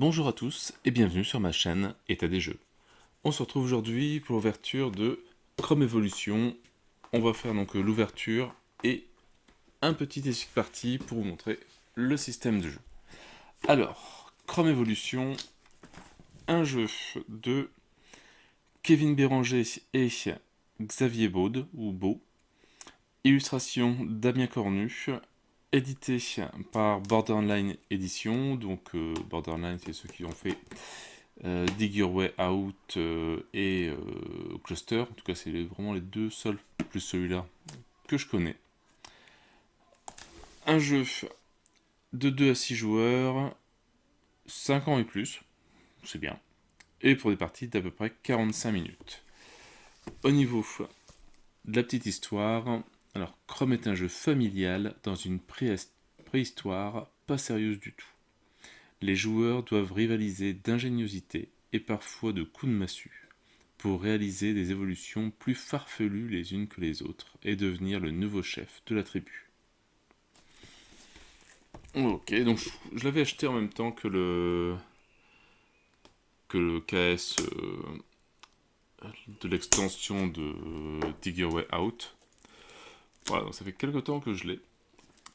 Bonjour à tous et bienvenue sur ma chaîne État des jeux. On se retrouve aujourd'hui pour l'ouverture de Chrome Evolution. On va faire donc l'ouverture et un petit essai parti pour vous montrer le système de jeu. Alors, Chrome Evolution, un jeu de Kevin Béranger et Xavier Baud, ou Beau, illustration Damien Cornu, édité par Borderline Edition. Donc Borderline, c'est ceux qui ont fait Dig Your Way Out et Cluster. En tout cas, c'est vraiment les deux seuls, plus celui-là, que je connais. Un jeu de 2 à 6 joueurs, 5 ans et plus, c'est bien. Et pour des parties d'à peu près 45 minutes. Au niveau de la petite histoire, alors Chrome est un jeu familial dans une préhistoire pas sérieuse du tout. Les joueurs doivent rivaliser d'ingéniosité et parfois de coups de massue pour réaliser des évolutions plus farfelues les unes que les autres et devenir le nouveau chef de la tribu. Ok, donc je l'avais acheté en même temps que le KS de l'extension de Dig Your Way Out. Voilà, donc ça fait quelques temps que je l'ai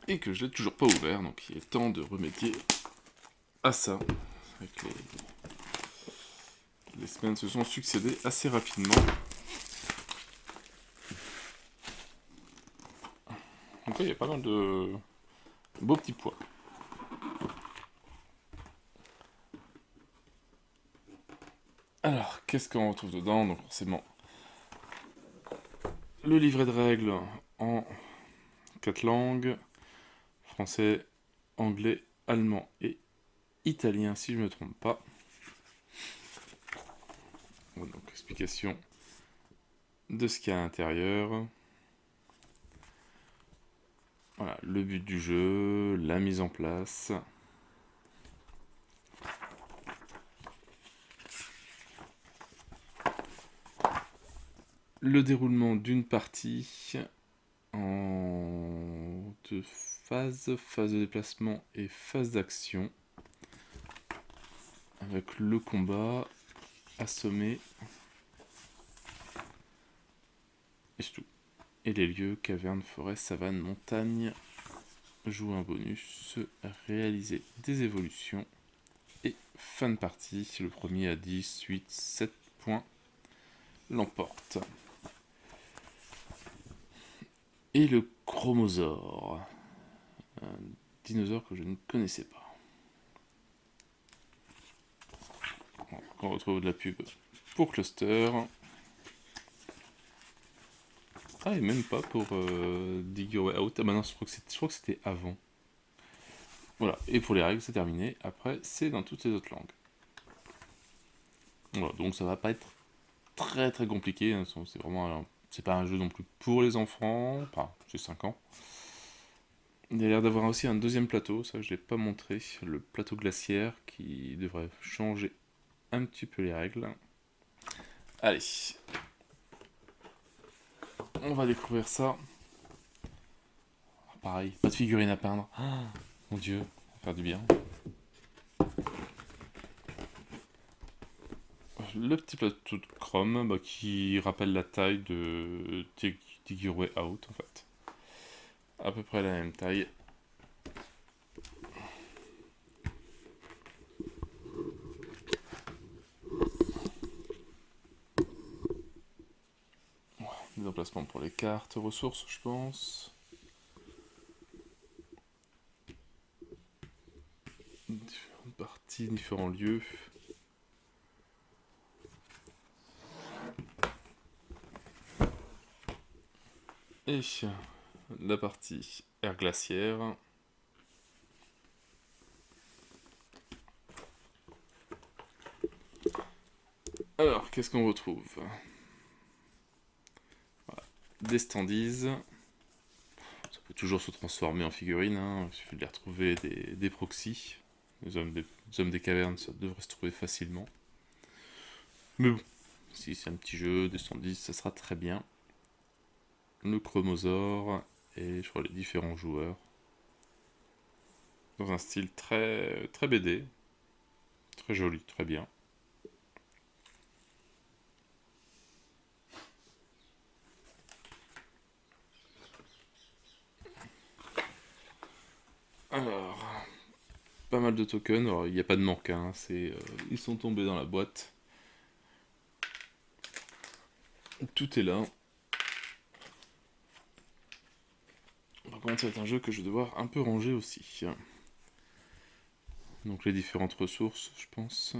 et que je l'ai toujours pas ouvert, donc il est temps de remédier à ça. Avec les semaines se sont succédées assez rapidement. Donc là, il y a pas mal de beaux petits pois. Alors, qu'est-ce qu'on retrouve dedans? Donc forcément, le livret de règles en 4 langues, français, anglais, allemand et italien si je ne me trompe pas. Bon, donc explication de ce qu'il y a à l'intérieur. Voilà, le but du jeu, la mise en place. Le déroulement d'une partie en 2 phases, phase de déplacement et phase d'action. Avec le combat, assommer, et c'est tout. Et les lieux, caverne, forêt, savane, montagne, jouer un bonus, réaliser des évolutions, et fin de partie, le premier à 10, 8, 7 points l'emporte. Et le chromosaure, un dinosaure que je ne connaissais pas. On retrouve de la pub pour Cluster. Ah, et même pas pour Dig Your Way Out. Ah bah non, je crois que c'était avant. Voilà, et pour les règles, c'est terminé. Après, c'est dans toutes les autres langues. Voilà, donc ça va pas être très très compliqué. Hein. C'est vraiment, c'est pas un jeu non plus pour les enfants. Enfin, j'ai 5 ans. Il y a l'air d'avoir aussi un deuxième plateau, ça je l'ai pas montré. Le plateau glaciaire qui devrait changer un petit peu les règles. Allez, on va découvrir ça. Pareil, pas de figurine à peindre. Ah, mon dieu, ça va faire du bien. Le petit plateau de Chrome qui rappelle la taille de Dig Your Way Out en fait. À peu près la même taille. Des emplacements pour les cartes, ressources je pense. Différentes parties, différents lieux. Et la partie air glaciaire. Alors, qu'est-ce qu'on retrouve? Voilà. Des standees. Ça peut toujours se transformer en figurine, hein. Il suffit de les retrouver des proxys. Les hommes des cavernes, ça devrait se trouver facilement. Mais bon, si c'est un petit jeu, des standees, ça sera très bien. Le chromosaure et je crois les différents joueurs. Dans un style très, très BD. Très joli, très bien. Alors, pas mal de tokens. Alors, il n'y a pas de manque, hein. Ils sont tombés dans la boîte. Tout est là. Par contre, c'est un jeu que je vais devoir un peu ranger aussi. Donc les différentes ressources, je pense.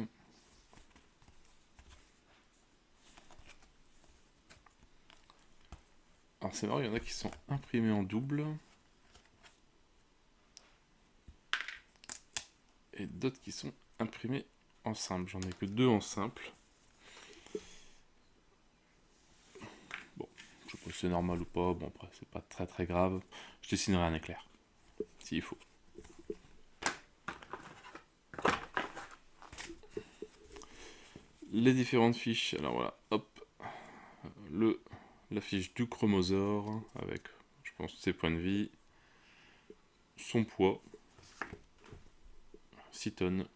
Alors c'est marrant, il y en a qui sont imprimés en double. Et d'autres qui sont imprimés en simple. J'en ai que 2 en simple. Bon, je sais pas si c'est normal ou pas. Bon, après, c'est pas très très grave. Je dessinerai un éclair, s'il faut. Les différentes fiches. Alors voilà, hop. La fiche du chromosaure, avec, je pense, ses points de vie. Son poids. 6 tonnes.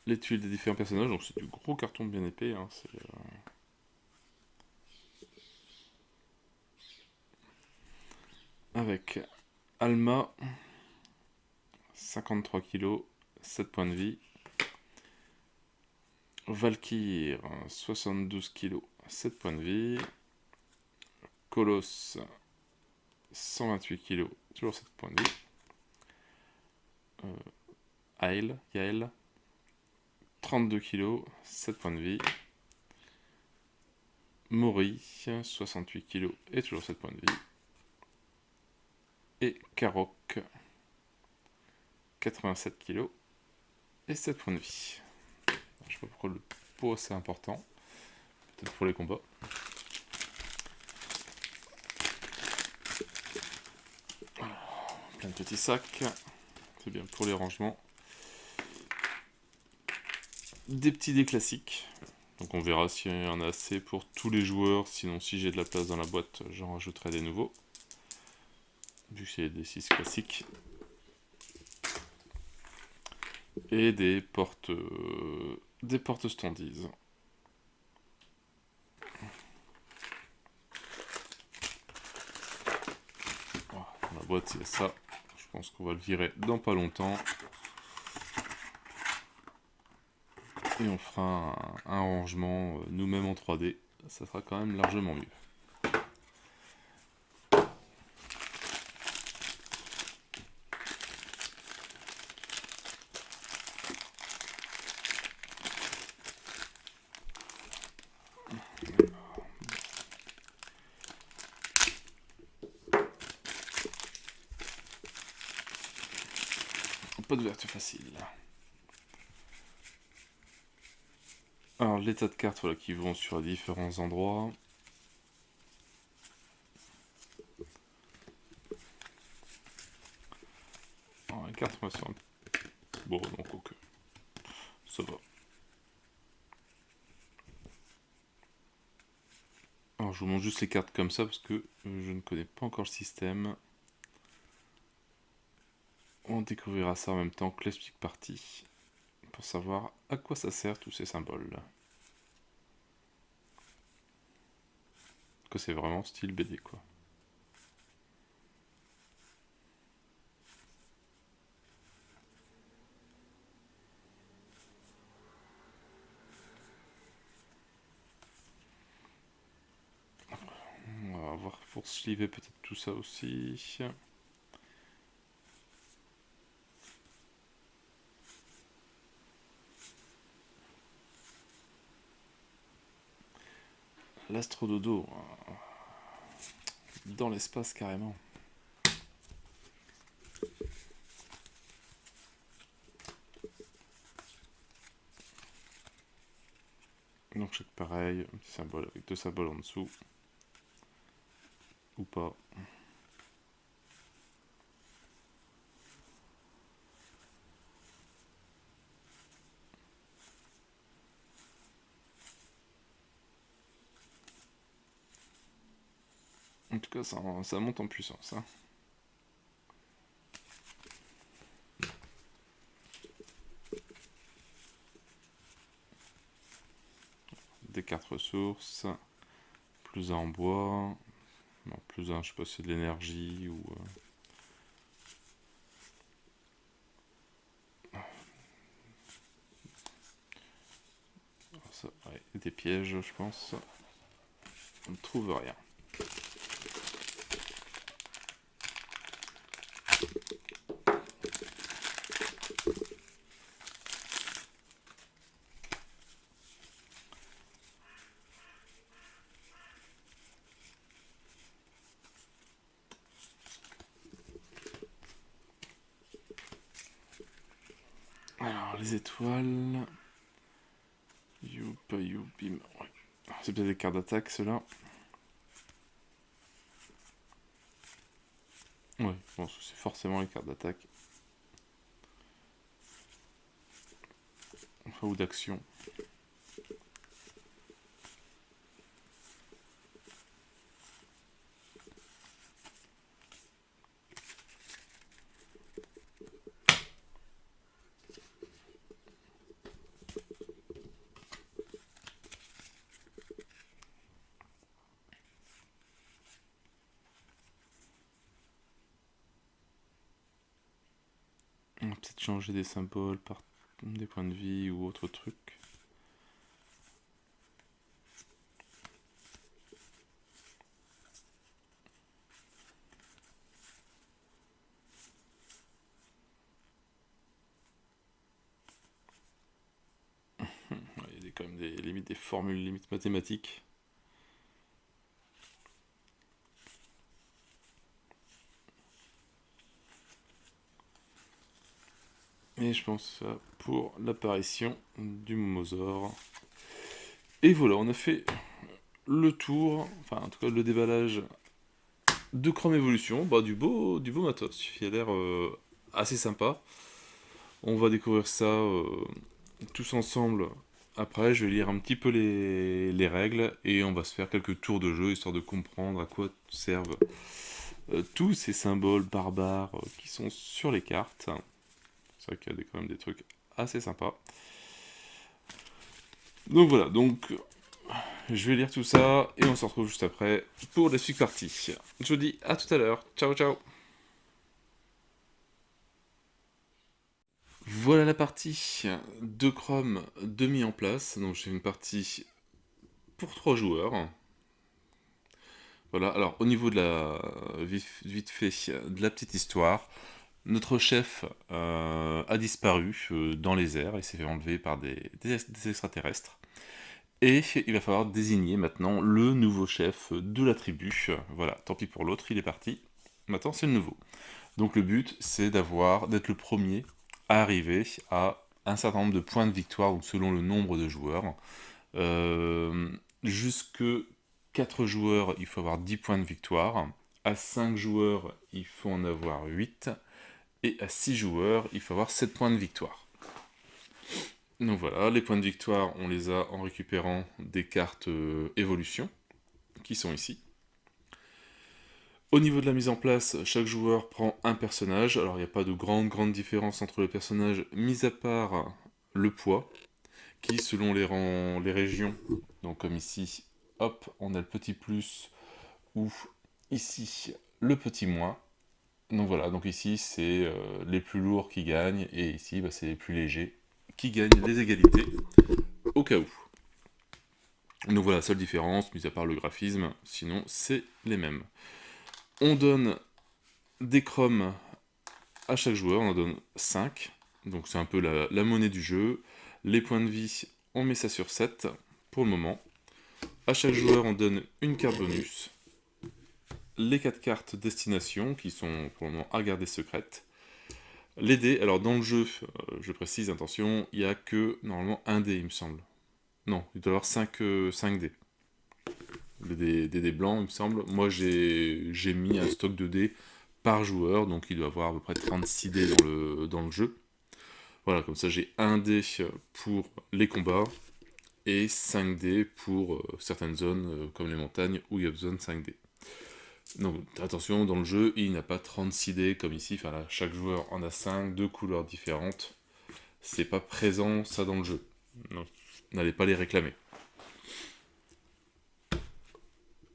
Les tuiles des différents personnages, donc c'est du gros carton bien épais. Hein, avec Alma, 53 kg, 7 points de vie. Valkyr, 72 kg, 7 points de vie. Colosse, 128 kg, toujours 7 points de vie. Yael, 32 kg, 7 points de vie. Mori, 68 kg et toujours 7 points de vie. Et Karok, 87 kg et 7 points de vie. Je sais pas pourquoi le poids c'est important. Peut-être pour les combats. Plein de petits sacs. C'est bien pour les rangements. Des petits dés classiques. Donc on verra s'il y en a assez pour tous les joueurs. Sinon, si j'ai de la place dans la boîte, j'en rajouterai des nouveaux. Vu que c'est des 6 classiques. Et des portes standees. Voilà, dans la boîte, il y a ça. Je pense qu'on va le virer dans pas longtemps. Et on fera un rangement nous-mêmes en 3D. Ça sera quand même largement mieux. Pas d'ouverture facile. Alors, les tas de cartes voilà, qui vont sur différents endroits. Alors, les cartes, moi, sont bon, donc, ok. Ça va. Alors, je vous montre juste les cartes comme ça parce que je ne connais pas encore le système. On découvrira ça en même temps que l'explique partie pour savoir à quoi ça sert tous ces symboles. Que c'est vraiment style BD quoi. On va voir pour sliver peut-être tout ça aussi. L'astrododo. Dans l'espace carrément. Donc chaque pareil, un petit symbole avec 2 symboles en dessous. Ou pas. En tout cas, ça monte en puissance. Hein. des cartes ressources. Plus 1 en bois. Non, plus 1, je sais pas si c'est de l'énergie ou... Ça, ouais, des pièges, je pense. On ne trouve rien. Alors, les étoiles... Youp, bim. Ouais. C'est peut-être des cartes d'attaque, ceux-là. Ouais, je pense que c'est forcément les cartes d'attaque. Enfin, ou d'action. On va peut-être changer des symboles par des points de vie ou autre truc. Il y a quand même des limites, des formules limites mathématiques. Et je pense ça pour l'apparition du Momosaur. Et voilà, on a fait le tour, enfin en tout cas le déballage de Chrome Evolution, bah, du beau matos, il a l'air assez sympa. On va découvrir ça tous ensemble. Après, je vais lire un petit peu les règles et on va se faire quelques tours de jeu histoire de comprendre à quoi servent tous ces symboles barbares qui sont sur les cartes. C'est vrai qu'il y a quand même des trucs assez sympas. Donc voilà, donc je vais lire tout ça et on se retrouve juste après pour la suite partie. Je vous dis à tout à l'heure. Ciao ciao. Voilà la partie de Chrome de mis en place. Donc j'ai une partie pour 3 joueurs. Voilà, alors au niveau de la vite fait de la petite histoire, notre chef a disparu dans les airs et s'est fait enlever par des extraterrestres. Et il va falloir désigner maintenant le nouveau chef de la tribu. Voilà, tant pis pour l'autre, il est parti. Maintenant, c'est le nouveau. Donc le but, c'est d'être le premier à arriver à un certain nombre de points de victoire, donc selon le nombre de joueurs. Jusque 4 joueurs, il faut avoir 10 points de victoire. À 5 joueurs, il faut en avoir 8. Et à 6 joueurs, il faut avoir 7 points de victoire. Donc voilà, les points de victoire, on les a en récupérant des cartes évolution, qui sont ici. Au niveau de la mise en place, chaque joueur prend un personnage. Alors il n'y a pas de grande différence entre les personnages, mis à part le poids, qui selon les régions, donc comme ici, hop, on a le petit plus, ou ici, le petit moins. Donc voilà, donc ici c'est les plus lourds qui gagnent, et ici c'est les plus légers qui gagnent les égalités, au cas où. Donc voilà, seule différence, mis à part le graphisme, sinon c'est les mêmes. On donne des chromes à chaque joueur, on en donne 5, donc c'est un peu la monnaie du jeu. Les points de vie, on met ça sur 7 pour le moment. À chaque joueur, on donne une carte bonus. Les 4 cartes destination, qui sont pour le moment à garder secrètes. Les dés, alors dans le jeu, je précise, attention, il n'y a que normalement un dé, il me semble. Non, il doit y avoir 5 dés. Des dés blancs, il me semble. Moi, j'ai mis un stock de dés par joueur, donc il doit y avoir à peu près 36 dés dans le jeu. Voilà, comme ça j'ai un dé pour les combats et 5 dés pour certaines zones comme les montagnes où il y a besoin de 5 dés. Donc attention, dans le jeu, il n'y a pas 36 dés comme ici, enfin là, chaque joueur en a 5, de couleurs différentes. C'est pas présent ça dans le jeu. Non, n'allez pas les réclamer.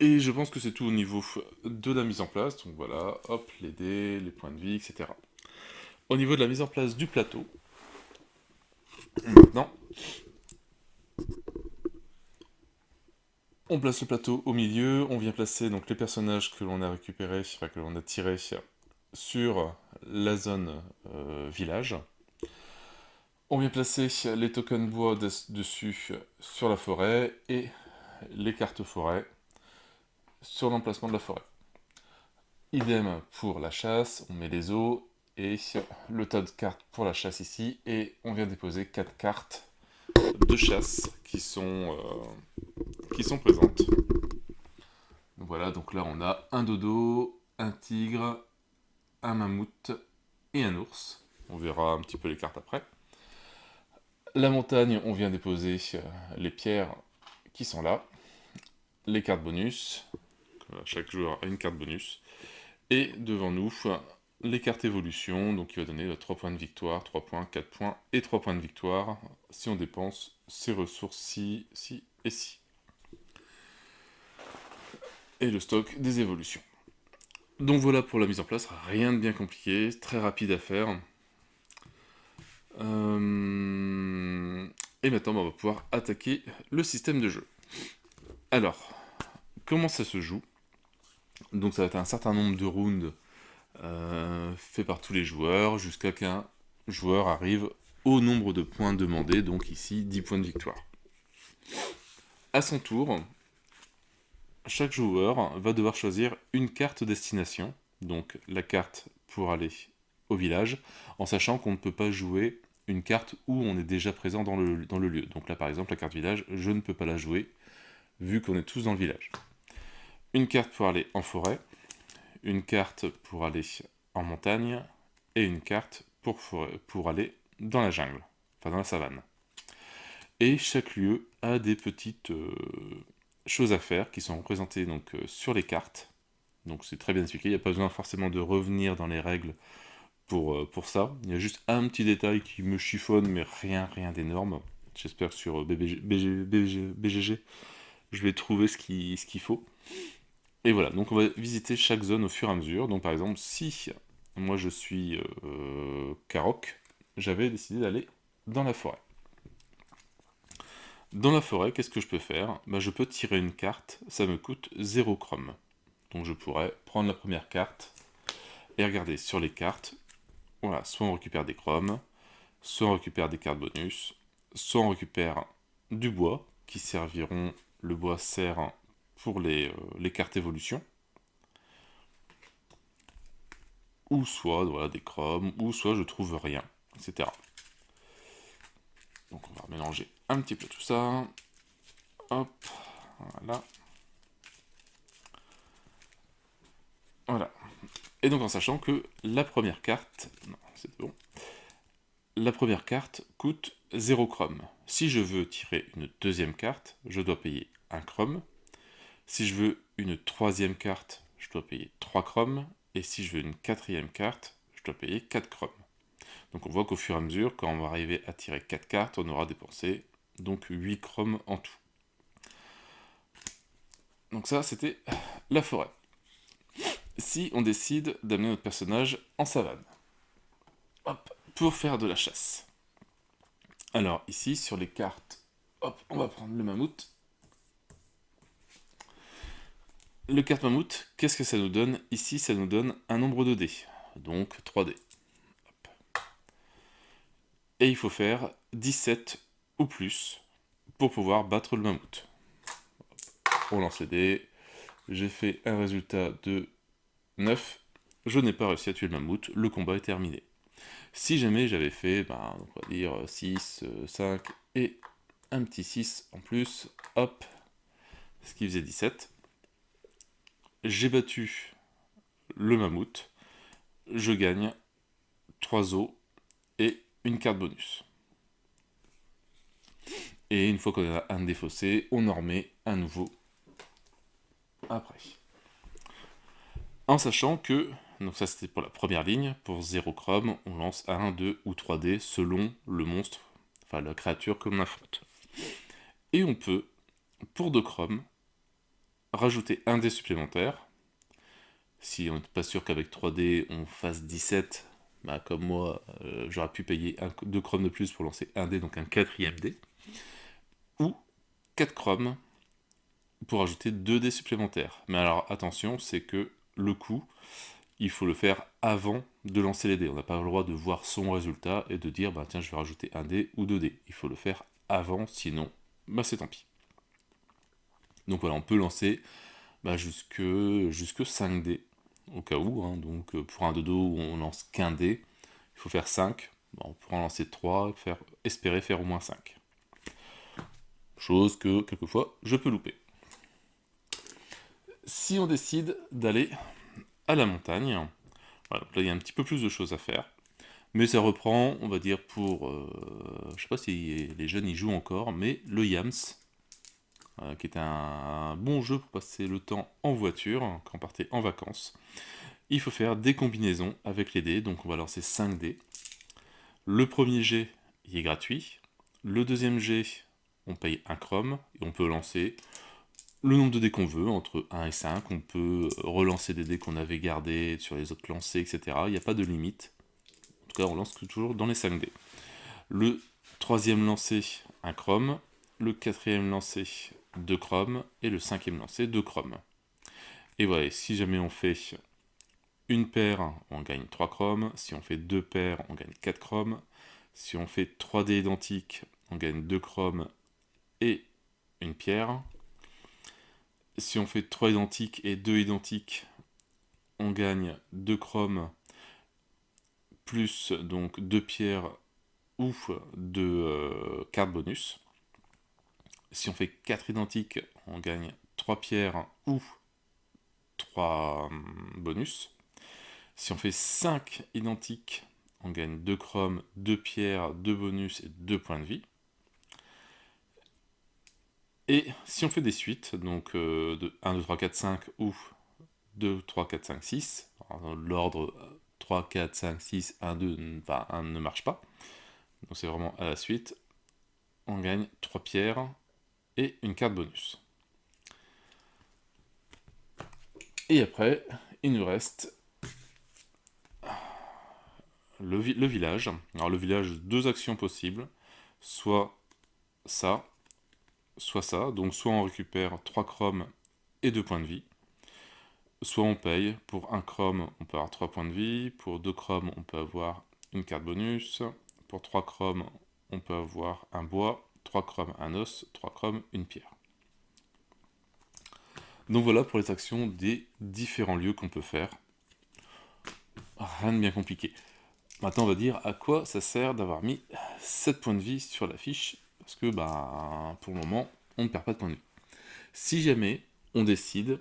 Et je pense que c'est tout au niveau de la mise en place. Donc voilà, hop, les dés, les points de vie, etc. Au niveau de la mise en place du plateau, maintenant, on place le plateau au milieu, on vient placer donc les personnages que l'on a récupérés, enfin que l'on a tirés sur la zone village. On vient placer les tokens bois dessus sur la forêt et les cartes forêt sur l'emplacement de la forêt. Idem pour la chasse, on met les os et le tas de cartes pour la chasse ici et on vient déposer 4 cartes de chasse qui sont présentes. Donc voilà, donc là on a un dodo, un tigre, un mammouth et un ours. On verra un petit peu les cartes après. La montagne, on vient déposer les pierres qui sont là, les cartes bonus, chaque joueur a une carte bonus, et devant nous, les cartes évolution, donc qui va donner 3 points de victoire, 3 points, 4 points et 3 points de victoire si on dépense ces ressources ci, ci et ci. Et le stock des évolutions. Donc voilà pour la mise en place, rien de bien compliqué, très rapide à faire. Et maintenant, on va pouvoir attaquer le système de jeu. Alors, comment ça se joue? Donc ça va être un certain nombre de rounds fait par tous les joueurs, jusqu'à qu'un joueur arrive au nombre de points demandés, donc ici 10 points de victoire. À son tour, chaque joueur va devoir choisir une carte destination, donc la carte pour aller au village, en sachant qu'on ne peut pas jouer une carte où on est déjà présent dans le lieu. Donc là par exemple la carte village, je ne peux pas la jouer, vu qu'on est tous dans le village. Une carte pour aller en forêt, une carte pour aller en montagne, et une carte pour aller dans la jungle, enfin dans la savane. Et chaque lieu a des petites choses à faire qui sont représentées donc, sur les cartes. Donc c'est très bien expliqué, il n'y a pas besoin forcément de revenir dans les règles pour ça. Il y a juste un petit détail qui me chiffonne, mais rien d'énorme. J'espère que sur BGG, je vais trouver ce qu'il faut. Et voilà, donc on va visiter chaque zone au fur et à mesure. Donc par exemple, si moi je suis Karok, j'avais décidé d'aller dans la forêt. Dans la forêt, qu'est-ce que je peux faire? Bah, je peux tirer une carte, ça me coûte 0 chrome. Donc je pourrais prendre la première carte et regarder sur les cartes. Voilà, soit on récupère des chromes, soit on récupère des cartes bonus, soit on récupère du bois, qui serviront, le bois sert pour les cartes évolution, ou soit voilà, des chromes, ou soit je trouve rien, etc. Donc on va mélanger un petit peu tout ça. Hop, voilà. Voilà. Et donc en sachant que la première carte... Non, c'est bon. La première carte coûte 0 chrome. Si je veux tirer une deuxième carte, je dois payer 1 chrome. Si je veux une troisième carte, je dois payer 3 chromes. Et si je veux une quatrième carte, je dois payer 4 chromes. Donc on voit qu'au fur et à mesure, quand on va arriver à tirer 4 cartes, on aura dépensé donc 8 chromes en tout. Donc ça, c'était la forêt. Si on décide d'amener notre personnage en savane, hop, pour faire de la chasse. Alors ici, sur les cartes, hop, on va prendre le mammouth. Le carte mammouth, qu'est-ce que ça nous donne? Ici, ça nous donne un nombre de dés, donc 3 dés. Hop. Et il faut faire 17 ou plus pour pouvoir battre le mammouth. On lance les dés. J'ai fait un résultat de 9. Je n'ai pas réussi à tuer le mammouth. Le combat est terminé. Si jamais j'avais fait, on va dire 6, 5 et un petit 6 en plus, hop, ce qui faisait 17. J'ai battu le mammouth. Je gagne 3 os et une carte bonus. Et une fois qu'on a un défaussé, on en remet un nouveau après. En sachant que, donc ça c'était pour la première ligne, pour 0 chrome, on lance 1, 2 ou 3 dés selon le monstre, enfin la créature que l'on affronte. Et on peut, pour 2 chrome, rajouter un dé supplémentaire. Si on n'est pas sûr qu'avec 3 dés on fasse 17, bah comme moi, j'aurais pu payer 2 chromes de plus pour lancer un dé, donc un quatrième dé. Ou 4 chromes pour ajouter 2 dés supplémentaires. Mais alors attention, c'est que le coup, il faut le faire avant de lancer les dés. On n'a pas le droit de voir son résultat et de dire, bah tiens, je vais rajouter un dé ou 2 dés. Il faut le faire avant, sinon, bah c'est tant pis. Donc voilà, on peut lancer jusque 5 dés, au cas où. Hein. Donc pour un dodo où on lance qu'un dé, il faut faire 5. Bon, on pourra en lancer 3, espérer faire au moins 5. Chose que, quelquefois, je peux louper. Si on décide d'aller à la montagne, voilà, là il y a un petit peu plus de choses à faire. Mais ça reprend, on va dire, pour... je sais pas si les jeunes y jouent encore, mais le Yams, qui est un bon jeu pour passer le temps en voiture, quand on partait en vacances. Il faut faire des combinaisons avec les dés, donc on va lancer 5 dés. Le premier jet, il est gratuit. Le deuxième jet, on paye 1 chrome, et on peut lancer le nombre de dés qu'on veut, entre 1 et 5. On peut relancer des dés qu'on avait gardés sur les autres lancers, etc. Il n'y a pas de limite. En tout cas, on lance toujours dans les 5 dés. Le troisième lancé, 1 chrome. Le quatrième lancé, 2 chromes. Et le cinquième lancé, 2 chromes. Et voilà, si jamais on fait une paire, on gagne 3 chromes. Si on fait 2 paires, on gagne 4 chromes. Si on fait 3 dés identiques, on gagne 2 chromes et une pierre. Si on fait 3 identiques et 2 identiques, on gagne 2 chromes plus donc 2 pierres ou 2 cartes bonus. Si on fait 4 identiques, on gagne 3 pierres ou 3 bonus. Si on fait 5 identiques, on gagne 2 chromes, 2 pierres, 2 bonus et 2 points de vie. Et si on fait des suites, donc de 1, 2, 3, 4, 5 ou 2, 3, 4, 5, 6, l'ordre 3, 4, 5, 6, 1, 2, enfin 1 ne marche pas, donc c'est vraiment à la suite, on gagne 3 pierres et une carte bonus. Et après, il nous reste le village. Alors le village, 2 actions possibles, soit ça, soit ça, donc soit on récupère 3 chromes et 2 points de vie, soit on paye, pour 1 chrome on peut avoir 3 points de vie, pour 2 chromes on peut avoir une carte bonus, pour 3 chromes on peut avoir un bois, 3 chromes un os, 3 chromes une pierre. Donc voilà pour les actions des différents lieux qu'on peut faire. Rien de bien compliqué. Maintenant on va dire à quoi ça sert d'avoir mis 7 points de vie sur la fiche, parce que pour le moment on ne perd pas de points de vie. Si jamais on décide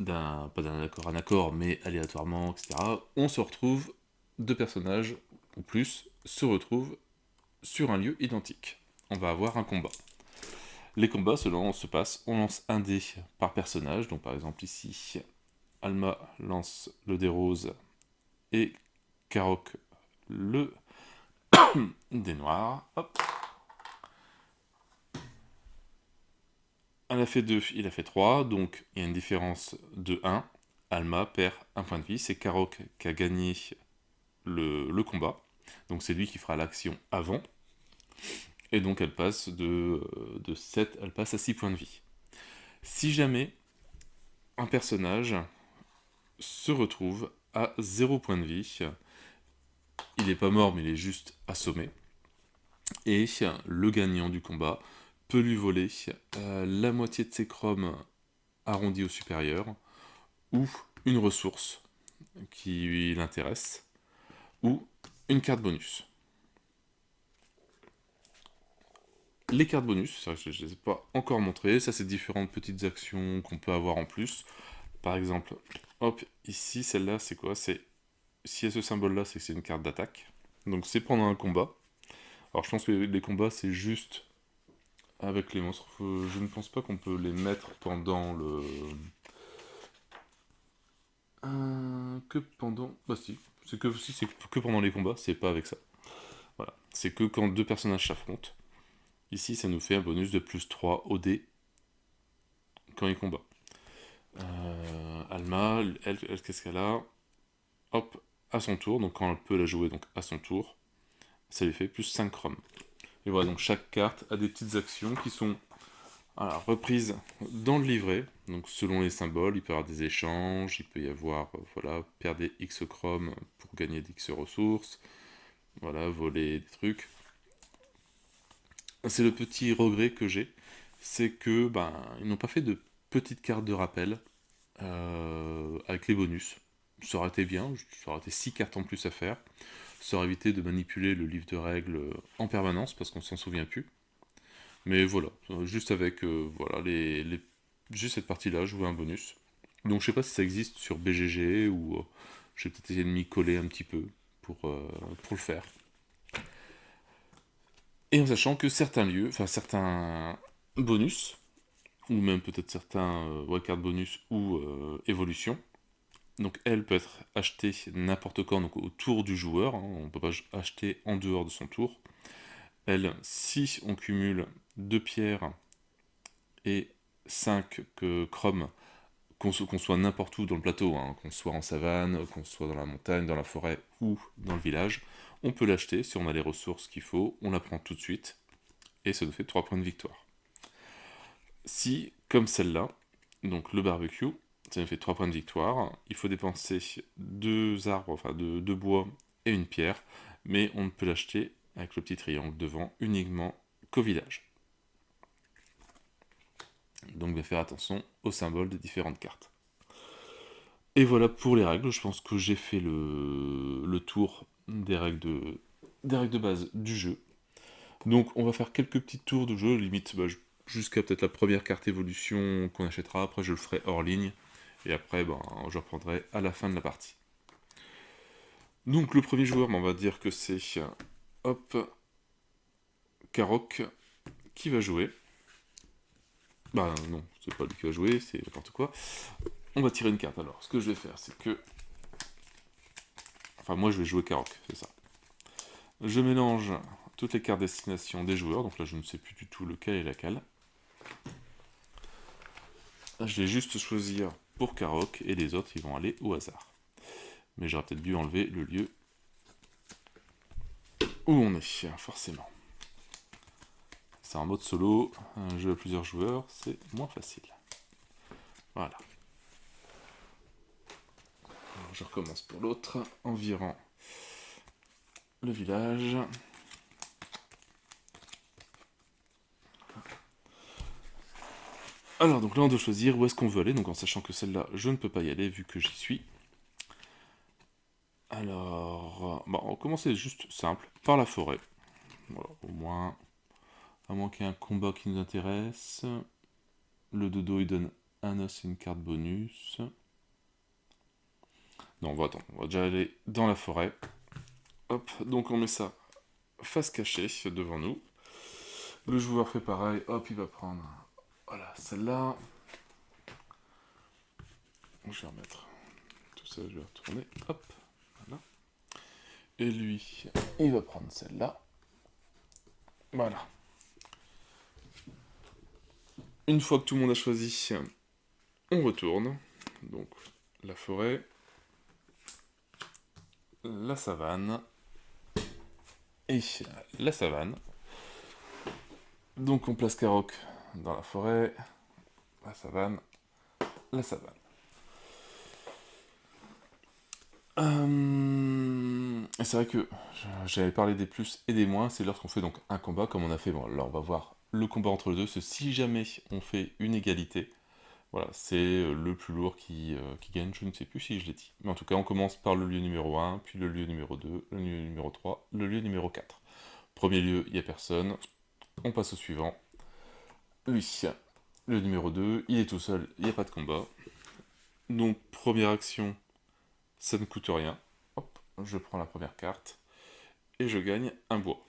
pas un accord, mais aléatoirement, etc., on se retrouve, 2 personnages ou plus se retrouvent sur un lieu identique. On va avoir un combat. Les combats se passent, on lance un dé par personnage, donc par exemple ici, Alma lance le dé rose et Karok le dé noir. Hop. Elle a fait 2, il a fait 3, donc il y a une différence de 1. Alma perd un point de vie, c'est Karok qui a gagné le combat. Donc c'est lui qui fera l'action avant. Et donc elle passe de 7, elle passe à 6 points de vie. Si jamais un personnage se retrouve à 0 point de vie, il n'est pas mort mais il est juste assommé, et le gagnant du combat peut lui voler la moitié de ses chromes arrondis au supérieur, ou une ressource qui l'intéresse, ou une carte bonus. Les cartes bonus, ça, je ne les ai pas encore montrées, ça c'est différentes petites actions qu'on peut avoir en plus. Par exemple, hop, ici, celle-là, c'est quoi? C'est si il y a ce symbole-là, c'est que c'est une carte d'attaque. Donc c'est pendant un combat. Alors je pense que les combats, c'est juste avec les monstres. Je ne pense pas qu'on peut les mettre pendant le... que pendant... Bah si, c'est que pendant les combats, c'est pas avec ça. Voilà, c'est que quand 2 personnages s'affrontent. Ici, ça nous fait un bonus de plus 3 au dé quand ils combattent. Alma, elle qu'est-ce qu'elle a? Hop, à son tour, donc quand elle peut la jouer donc à son tour, ça lui fait plus 5 chromes. Et voilà, donc chaque carte a des petites actions qui sont voilà, reprises dans le livret. Donc selon les symboles, il peut y avoir des échanges, il peut y avoir, voilà, perdre des X chromes pour gagner des X ressources, voilà, voler des trucs. C'est le petit regret que j'ai, c'est que ben, ils n'ont pas fait de petites cartes de rappel avec les bonus. Ça aurait été bien, ça aurait été 6 cartes en plus à faire. Ça aurait évité de manipuler le livre de règles en permanence parce qu'on s'en souvient plus. Mais voilà, juste avec voilà, juste cette partie-là, je veux un bonus. Donc je sais pas si ça existe sur BGG ou j'ai peut-être essayé de m'y coller un petit peu pour le faire. Et en sachant que certains lieux, enfin certains bonus, ou même peut-être certains ouais, cartes bonus ou évolutions, donc elle peut être achetée n'importe quand, donc au tour du joueur, hein, on ne peut pas acheter en dehors de son tour. Elle, si on cumule 2 pierres et 5 chromes, qu'on soit n'importe où dans le plateau, hein, qu'on soit en savane, qu'on soit dans la montagne, dans la forêt ou dans le village, on peut l'acheter si on a les ressources qu'il faut, on la prend tout de suite, et ça nous fait 3 points de victoire. Si, comme celle-là, donc le barbecue, ça nous fait 3 points de victoire, il faut dépenser 2 arbres, enfin 2 bois et une pierre, mais on ne peut l'acheter avec le petit triangle devant uniquement qu'au village. Donc bien faire attention aux symboles des différentes cartes. Et voilà pour les règles, je pense que j'ai fait le tour des règles de base du jeu. Donc on va faire quelques petits tours de jeu, limite bah, jusqu'à peut-être la première carte évolution qu'on achètera, après je le ferai hors ligne, et après ben, je reprendrai à la fin de la partie. Donc le premier joueur, on va dire que c'est hop, Karok qui va jouer. Bah non, c'est pas lui qui va jouer, c'est n'importe quoi. On va tirer une carte alors. Ce que je vais faire, c'est que. Enfin, moi je vais jouer Karok, c'est ça. Je mélange toutes les cartes destination des joueurs, donc là je ne sais plus du tout lequel est laquelle. Je vais juste choisir pour Karok et les autres ils vont aller au hasard. Mais j'aurais peut-être dû enlever le lieu où on est, forcément. C'est en mode solo, un jeu à plusieurs joueurs, c'est moins facile. Voilà. Alors, je recommence pour l'autre, environ le village. Alors donc là on doit choisir où est-ce qu'on veut aller, donc en sachant que celle-là je ne peux pas y aller vu que j'y suis. Alors, bah, on va commencer juste simple, par la forêt. Voilà, au moins, à moins qu'il y ait un combat qui nous intéresse. Le dodo il donne un os et une carte bonus. Non, on va attendre, on va déjà aller dans la forêt. Hop, donc on met ça face cachée devant nous. Le joueur fait pareil, hop, il va prendre, voilà, celle-là. Je vais remettre tout ça, je vais retourner, hop, voilà. Et lui, il va prendre celle-là. Voilà. Une fois que tout le monde a choisi, on retourne. Donc, la forêt, la savane et la savane. Donc, on place Karok dans la forêt, la savane, la savane. Et c'est vrai que j'avais parlé des plus et des moins, c'est lorsqu'on fait donc un combat, comme on a fait, bon là on va voir le combat entre les deux, c'est si jamais on fait une égalité, voilà, c'est le plus lourd qui gagne, je ne sais plus si je l'ai dit. Mais en tout cas on commence par le lieu numéro 1, puis le lieu numéro 2, le lieu numéro 3, le lieu numéro 4. Premier lieu, il n'y a personne, on passe au suivant. Lui, le numéro 2, il est tout seul, il n'y a pas de combat. Donc première action, ça ne coûte rien. Hop, je prends la première carte et je gagne un bois.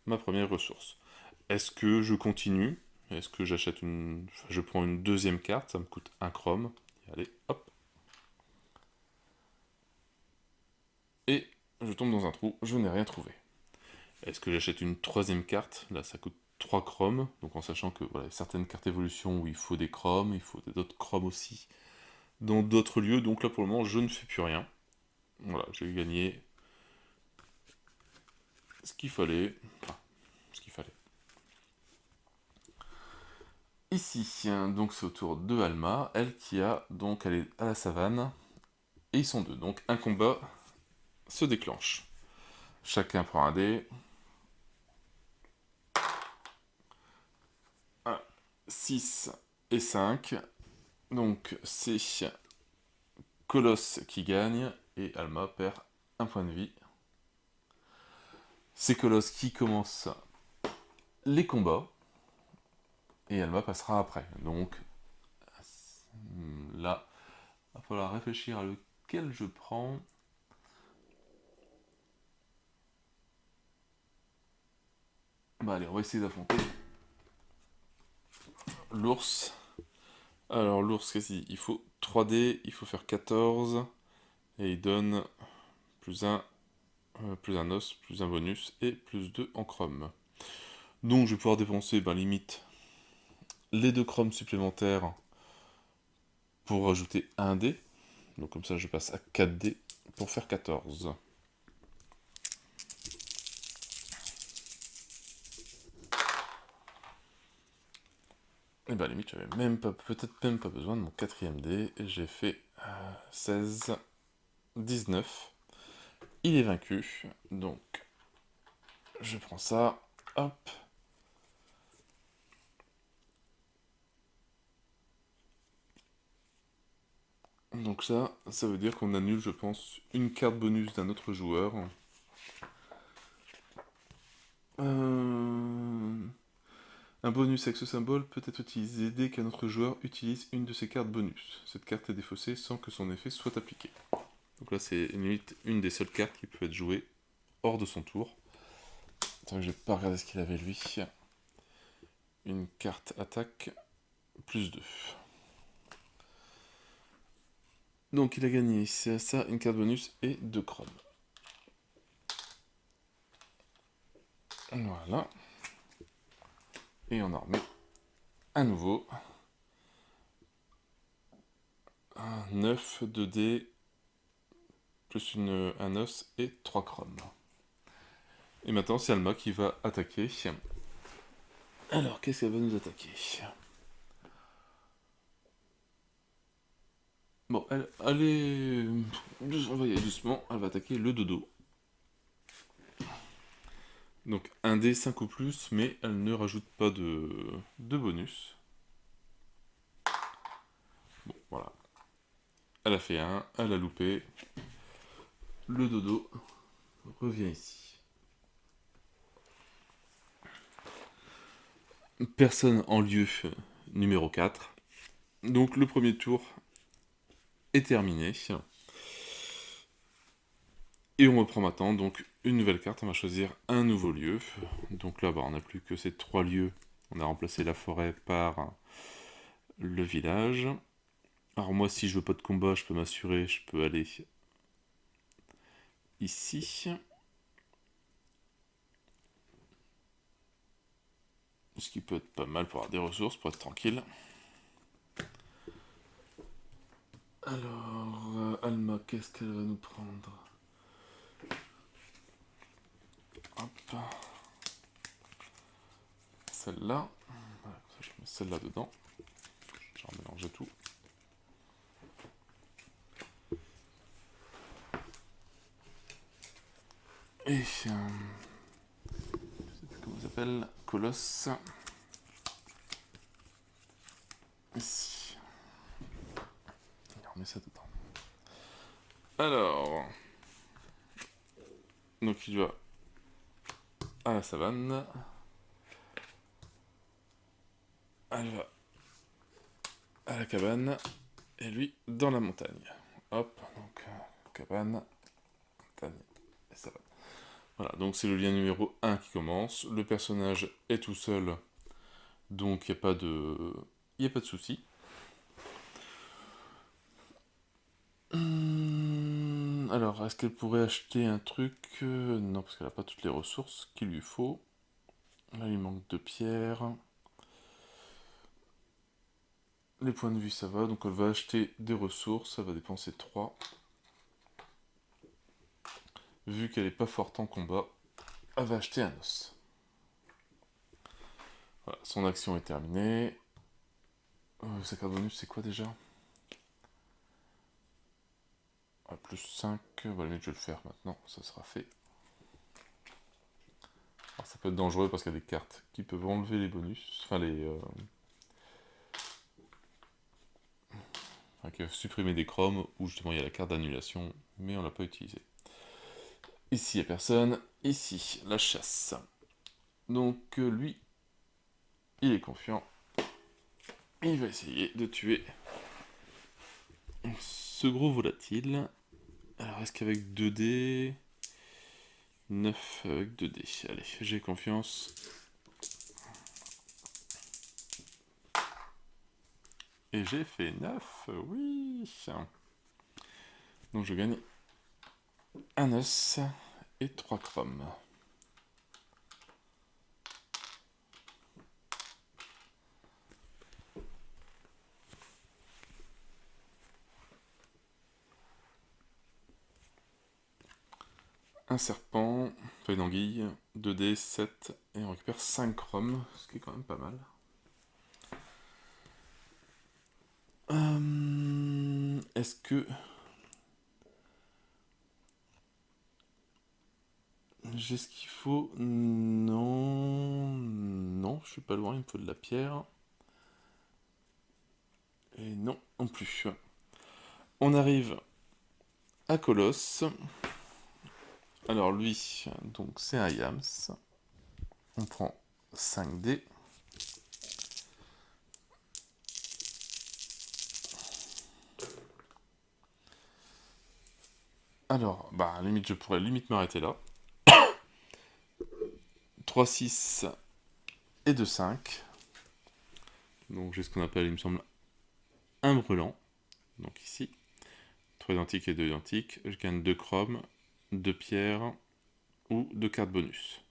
Ma première ressource. Est-ce que je continue? Est-ce que j'achète une. Enfin, je prends une deuxième carte, ça me coûte un chrome. Allez, hop. Et je tombe dans un trou, je n'ai rien trouvé. Est-ce que j'achète une troisième carte? Là, ça coûte 3 chromes, donc en sachant que voilà, certaines cartes évolution où il faut des chromes, il faut d'autres chromes aussi dans d'autres lieux, donc là pour le moment je ne fais plus rien. Voilà, j'ai gagné ce qu'il fallait. Enfin, ce qu'il fallait. Ici, donc c'est au tour de Alma, elle qui a donc elle est à la savane, et ils sont deux, donc un combat se déclenche. Chacun prend un dé. 1, 6 et 5. Donc c'est Colosse qui gagne, et Alma perd un point de vie. C'est Colosse qui commence les combats, et Alma passera après. Donc là, il va falloir réfléchir à lequel je prends. Bah allez, on va essayer d'affronter l'ours. Alors l'ours, qu'est-ce qu'il dit? Il faut 3D, il faut faire 14, et il donne plus un os, plus un bonus, et plus 2 en chrome. Donc je vais pouvoir dépenser, limite, les 2 chromes supplémentaires pour rajouter un dé. Donc comme ça je passe à 4 dés pour faire 14. Et à la limite, j'avais peut-être même pas besoin de mon 4ème dé. Et j'ai fait 16, 19. Il est vaincu. Donc, je prends ça. Hop. Donc ça veut dire qu'on annule, je pense, une carte bonus d'un autre joueur. Un bonus avec ce symbole peut être utilisé dès qu'un autre joueur utilise une de ses cartes bonus. Cette carte est défaussée sans que son effet soit appliqué. Donc là, c'est une des seules cartes qui peut être jouée hors de son tour. Attends, je vais pas regarder ce qu'il avait lui. Une carte attaque, plus 2. Donc il a gagné, c'est ça, une carte bonus et 2 chromes. Voilà. Et on en remet un nouveau. Un 9, 2D, plus un os et 3 chromes. Et maintenant c'est Alma qui va attaquer. Alors qu'est-ce qu'elle va nous attaquer? Bon, elle est... On va y aller doucement, elle va attaquer le dodo. Donc un dé 5 ou plus, mais elle ne rajoute pas de bonus. Bon, voilà. Elle a fait un, elle a loupé. Le dodo revient ici. Personne en lieu numéro 4. Donc le premier tour est terminé. Et on reprend maintenant donc une nouvelle carte, on va choisir un nouveau lieu. Donc là, on n'a plus que ces 3 lieux. On a remplacé la forêt par le village. Alors moi, si je veux pas de combat, je peux m'assurer, je peux aller ici. Ce qui peut être pas mal pour avoir des ressources, pour être tranquille. Alors, Alma, qu'est-ce qu'elle va nous prendre? Hop. Celle-là. Voilà, je mets celle-là dedans. Je vais mélanger tout. Et... je sais plus comment ça s'appelle. Colosse. Ici. Et on met ça dedans. Alors... donc il va à la savane. Elle va à la cabane. Et lui, dans la montagne. Hop, donc cabane, montagne et savane. Voilà, donc c'est le lien numéro 1 qui commence. Le personnage est tout seul, donc il n'y a pas de... il n'y a pas de souci. Alors, est-ce qu'elle pourrait acheter un truc? Non, parce qu'elle n'a pas toutes les ressources qu'il lui faut. Là, il manque 2 pierres. Les points de vue, ça va. Donc, elle va acheter des ressources. Elle va dépenser 3. Vu qu'elle n'est pas forte en combat, elle va acheter un os. Voilà, son action est terminée. Sa carte bonus, c'est quoi déjà? Plus 5. Bon, à la limite, je vais le faire maintenant. Ça sera fait. Alors, ça peut être dangereux parce qu'il y a des cartes qui peuvent enlever les bonus. Enfin, qui peuvent supprimer des chromes, ou justement il y a la carte d'annulation, mais on l'a pas utilisée. Ici, il n'y a personne. Ici, la chasse. Donc, lui, il est confiant. Il va essayer de tuer ce gros volatile. Alors, est-ce qu'avec 2 dés... 9 avec 2 dés. Allez, j'ai confiance. Et j'ai fait 9, oui. Donc je gagne un os et 3 chromes. Un serpent, enfin une anguille, 2 dés, 7, et on récupère 5 chromes, ce qui est quand même pas mal. Est-ce que j'ai ce qu'il faut? Non. Non, je suis pas loin, il me faut de la pierre. Et non, non plus. On arrive à Colosse. Alors lui, donc c'est un Yams. On prend 5 dés. Alors, bah, à la limite, je pourrais limite m'arrêter là. 3, 6 et 2, 5. Donc j'ai ce qu'on appelle, il me semble, un brûlant. Donc ici. 3 identiques et 2 identiques. Je gagne 2 chromes, 2 pierres ou 2 cartes bonus.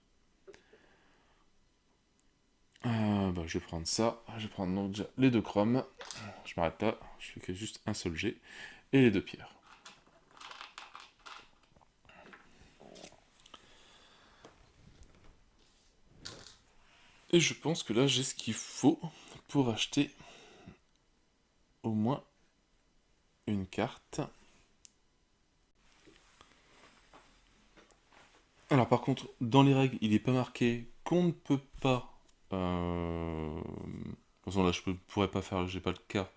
Bah, je vais prendre ça. Je vais prendre donc déjà les 2 chromes. Je m'arrête là. Je fais que juste un seul jet. Et les 2 pierres. Et je pense que là, j'ai ce qu'il faut pour acheter au moins une carte. Alors par contre, dans les règles, il n'est pas marqué qu'on ne peut pas... De toute façon, là, je pourrais pas faire, j'ai pas le cas,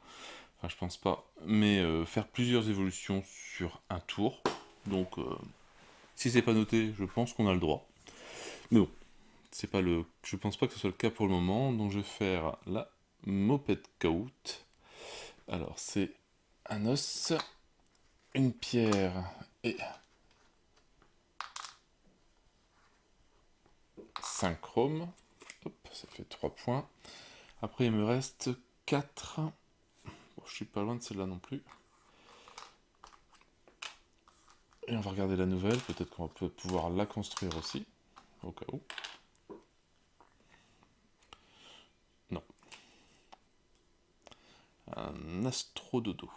enfin je pense pas, mais faire plusieurs évolutions sur un tour. Donc, si c'est pas noté, je pense qu'on a le droit. Mais bon, c'est pas le, je pense pas que ce soit le cas pour le moment, donc je vais faire la Moped Kaut. Alors c'est un os, une pierre et 5 chromes. Hop, ça fait 3 points. Après, il me reste 4. Bon, je suis pas loin de celle-là non plus. Et on va regarder la nouvelle. Peut-être qu'on va pouvoir la construire aussi. Au cas où. Non. Un astrododo.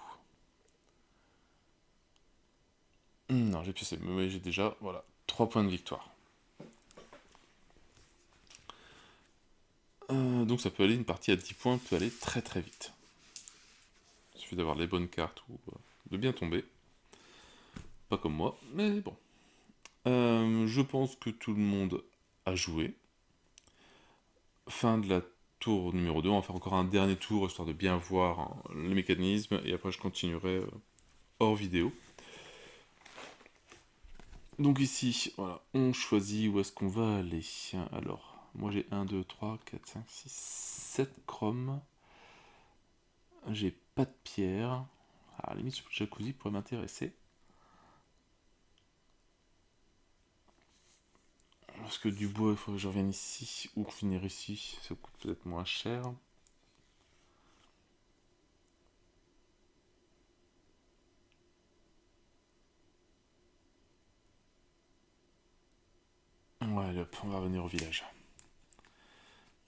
Non, j'ai piécé. Mais j'ai déjà, voilà, 3 points de victoire. Donc ça peut aller, une partie à 10 points peut aller très très vite. Il suffit d'avoir les bonnes cartes ou de bien tomber. Pas comme moi, mais bon. Je pense que tout le monde a joué. Fin de la tour numéro 2. On va faire encore un dernier tour histoire de bien voir hein, le mécanisme et après je continuerai hors vidéo. Donc ici, voilà, on choisit où est-ce qu'on va aller. Alors, moi j'ai 1, 2, 3, 4, 5, 6, 7 chromes. J'ai pas de pierre. À la limite, jacuzzi pourrait m'intéresser. Parce que du bois, il faut que je revienne ici ou finir ici. Ça coûte peut-être moins cher. Ouais, allez hop, on va revenir au village.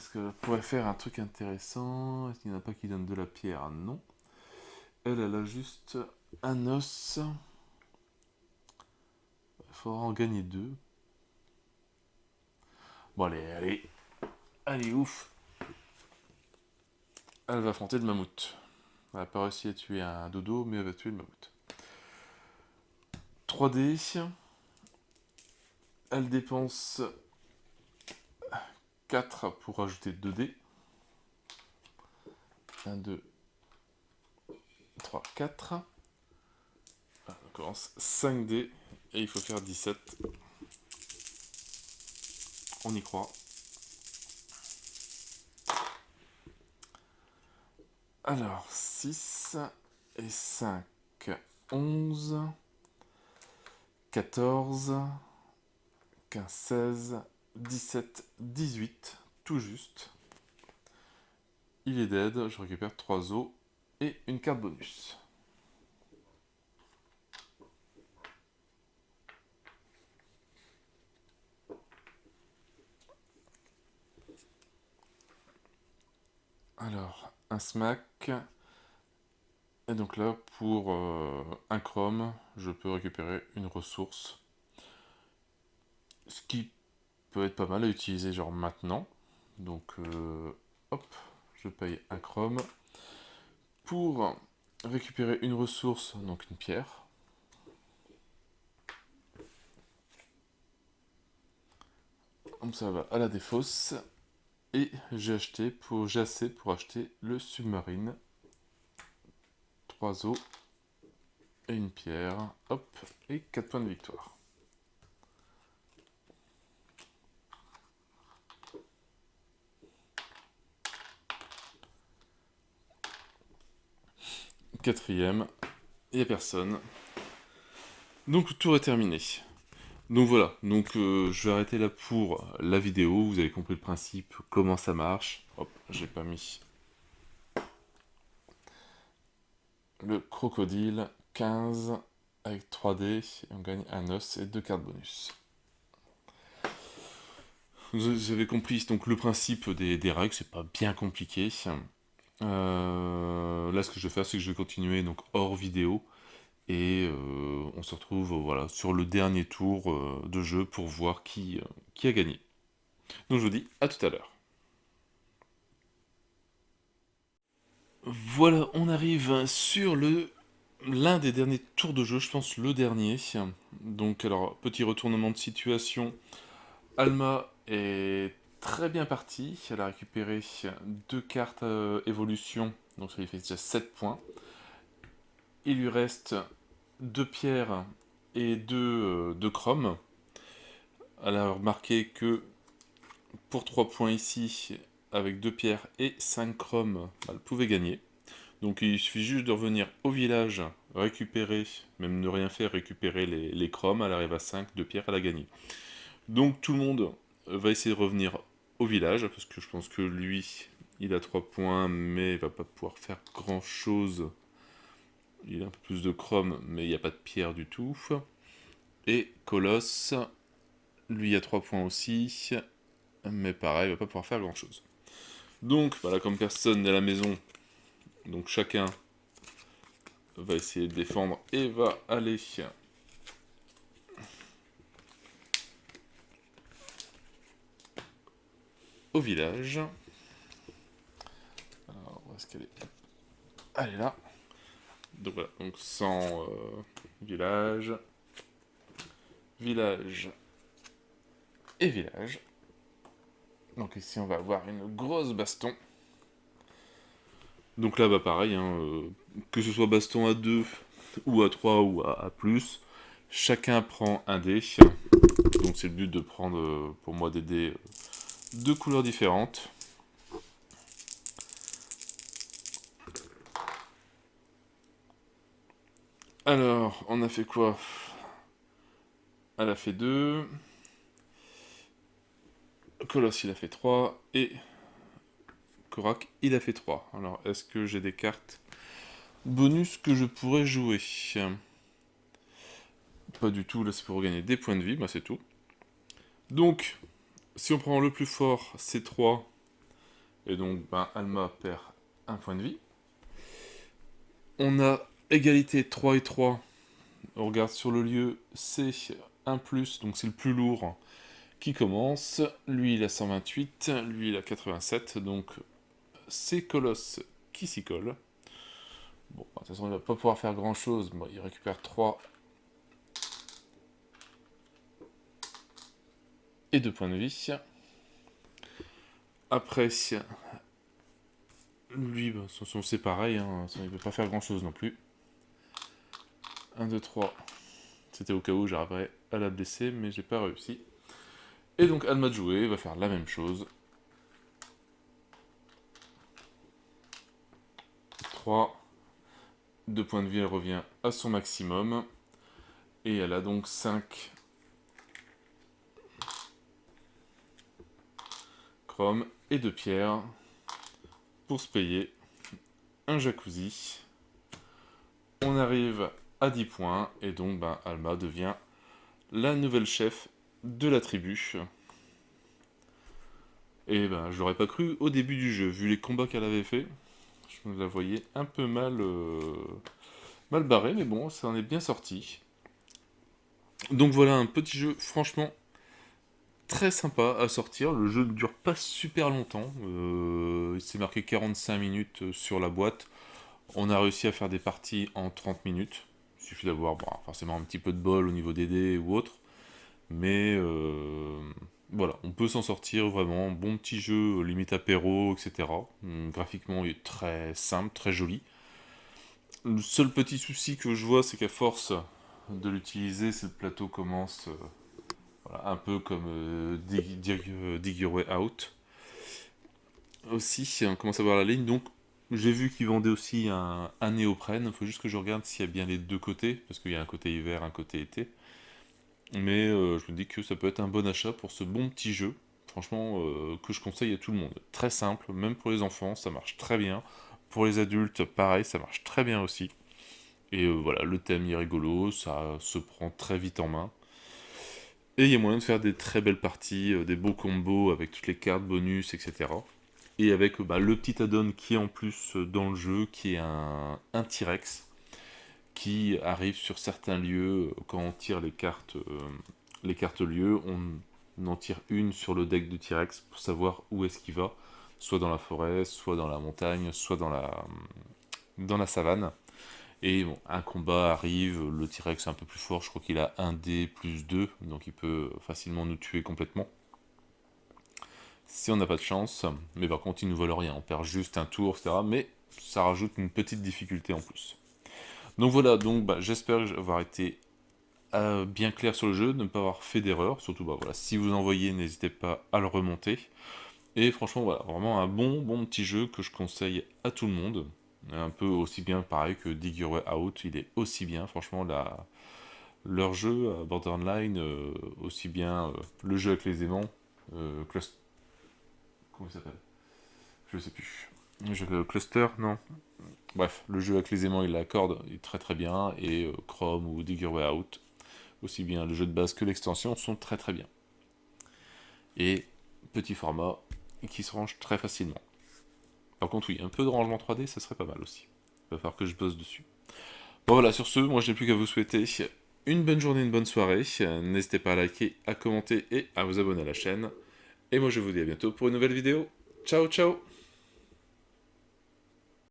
Est-ce qu'elle pourrait faire un truc intéressant? Est-ce qu'il n'y en a pas qui donnent de la pierre? Non. Elle a juste un os. Il faudra en gagner 2. Bon, allez, ouf. Elle va affronter le mammouth. Elle n'a pas réussi à tuer un dodo, mais elle va tuer le mammouth. 3D. Elle dépense 4 pour rajouter 2D. 1, 2, 3, 4. On commence 5D et il faut faire 17. On y croit. Alors, 6 et 5, 11, 14, 15, 16, 17, 18, tout juste. Il est dead, je récupère 3 os et une carte bonus. Alors, un smack. Et donc là, pour un chrome, je peux récupérer une ressource. Ce qui peut être pas mal à utiliser genre maintenant. Donc, hop, je paye un chrome. Pour récupérer une ressource, donc une pierre. Comme ça va à la défausse. Et j'ai assez pour acheter le submarine. 3 os et une pierre. Hop, et 4 points de victoire. Quatrième, il n'y a personne. Donc le tour est terminé. Donc voilà, je vais arrêter là pour la vidéo, vous avez compris le principe, comment ça marche. Hop, j'ai pas mis le crocodile, 15 avec 3D, et on gagne un os et 2 cartes bonus. Vous avez compris donc le principe des règles, c'est pas bien compliqué. Là ce que je vais faire c'est que je vais continuer donc hors vidéo. Et on se retrouve voilà, sur le dernier tour de jeu pour voir qui a gagné. Donc je vous dis à tout à l'heure. Voilà, on arrive sur l'un des derniers tours de jeu, je pense le dernier. Donc alors, petit retournement de situation. Alma est très bien partie. Elle a récupéré 2 cartes évolution, donc ça lui fait déjà 7 points. Il lui reste 2 pierres et 2 chromes. Elle a remarqué que pour 3 points ici, avec 2 pierres et 5 chromes, elle pouvait gagner. Donc il suffit juste de revenir au village, récupérer, même ne rien faire, récupérer les chromes, elle arrive à 5, 2 pierres, elle a gagné. Donc tout le monde va essayer de revenir au village, parce que je pense que lui, il a 3 points, mais il va pas pouvoir faire grand chose. Il a un peu plus de chrome, mais il n'y a pas de pierre du tout. Et Colosse, lui a 3 points aussi, mais pareil, il va pas pouvoir faire grand chose. Donc, voilà, comme personne n'est à la maison, donc chacun va essayer de défendre et va aller au village. Alors, où est-ce qu'elle est? Elle est là. Donc voilà, donc sans village, village et village. Donc ici on va avoir une grosse baston. Donc là, bah pareil, hein, que ce soit baston à 2 ou à 3 ou à plus, chacun prend un dé. Donc c'est le but de prendre pour moi des dés de couleurs différentes. Alors, on a fait quoi? Elle a fait 2. Colosse, il a fait 3. Et Korak, il a fait 3. Alors, est-ce que j'ai des cartes bonus que je pourrais jouer? Pas du tout, là c'est pour gagner des points de vie, bah c'est tout. Donc, si on prend le plus fort, c'est 3. Et donc, Alma perd un point de vie. On a égalité 3 et 3. On regarde sur le lieu, c'est un plus, donc c'est le plus lourd qui commence. Lui, il a 128, lui, il a 87, donc c'est Colosse qui s'y colle. Bon, de toute façon, il va pas pouvoir faire grand chose. Bon, il récupère 3 et 2 points de vie. Après, lui, c'est pareil, hein, il ne peut pas faire grand chose non plus. 1, 2, 3. C'était au cas où j'arriverais à la blesser, mais j'ai pas réussi. Et donc Alma de jouer va faire la même chose. 3. 2 points de vie, elle revient à son maximum. Et elle a donc 5 chrome et 2 pierres pour se payer un jacuzzi. On arrive à 10 points et donc Alma devient la nouvelle chef de la tribu. Et je l'aurais pas cru au début du jeu, vu les combats qu'elle avait fait. Je me la voyais un peu mal barrée, mais bon, ça en est bien sorti. Donc voilà, un petit jeu franchement très sympa à sortir. Le jeu ne dure pas super longtemps. Il s'est marqué 45 minutes sur la boîte. On a réussi à faire des parties en 30 minutes. Il suffit d'avoir forcément un petit peu de bol au niveau des dés ou autre. Mais voilà, on peut s'en sortir vraiment. Bon petit jeu, limite apéro, etc. Graphiquement, il est très simple, très joli. Le seul petit souci que je vois, c'est qu'à force de l'utiliser, c'est le plateau commence voilà, un peu comme Dig Your Way Out. Aussi, on commence à voir la ligne, donc j'ai vu qu'ils vendaient aussi un néoprène, il faut juste que je regarde s'il y a bien les deux côtés, parce qu'il y a un côté hiver, un côté été. Mais je me dis que ça peut être un bon achat pour ce bon petit jeu, franchement, que je conseille à tout le monde. Très simple, même pour les enfants, ça marche très bien. Pour les adultes, pareil, ça marche très bien aussi. Et voilà, le thème est rigolo, ça se prend très vite en main. Et il y a moyen de faire des très belles parties, des beaux combos avec toutes les cartes, bonus, etc. Et avec le petit add-on qui est en plus dans le jeu, qui est un T-Rex, qui arrive sur certains lieux, quand on tire les cartes lieux, on en tire une sur le deck de T-Rex pour savoir où est-ce qu'il va, soit dans la forêt, soit dans la montagne, soit dans la savane. Et bon, un combat arrive, le T-Rex est un peu plus fort, je crois qu'il a 1 D plus 2, donc il peut facilement nous tuer complètement. Si on n'a pas de chance, mais par contre il nous vole rien, on perd juste un tour, etc. Mais ça rajoute une petite difficulté en plus. Donc voilà, donc j'espère avoir été bien clair sur le jeu, de ne pas avoir fait d'erreur, surtout voilà, si vous en voyez, n'hésitez pas à le remonter. Et franchement voilà, vraiment un bon petit jeu que je conseille à tout le monde. Un peu aussi bien pareil que Dig Your Way Out, il est aussi bien, franchement leur jeu Borderline, aussi bien le jeu avec les aimants, comment il s'appelle? Je sais plus. Le Cluster, non. Bref, le jeu avec les aimants et la corde est très bien, et Chrome ou Dig Your Way Out, aussi bien le jeu de base que l'extension, sont très bien. Et petit format qui se range très facilement. Par contre, oui, un peu de rangement 3D, ça serait pas mal aussi. Il va falloir que je bosse dessus. Bon voilà, sur ce, moi je n'ai plus qu'à vous souhaiter une bonne journée, une bonne soirée. N'hésitez pas à liker, à commenter et à vous abonner à la chaîne. Et moi je vous dis à bientôt pour une nouvelle vidéo. Ciao ciao!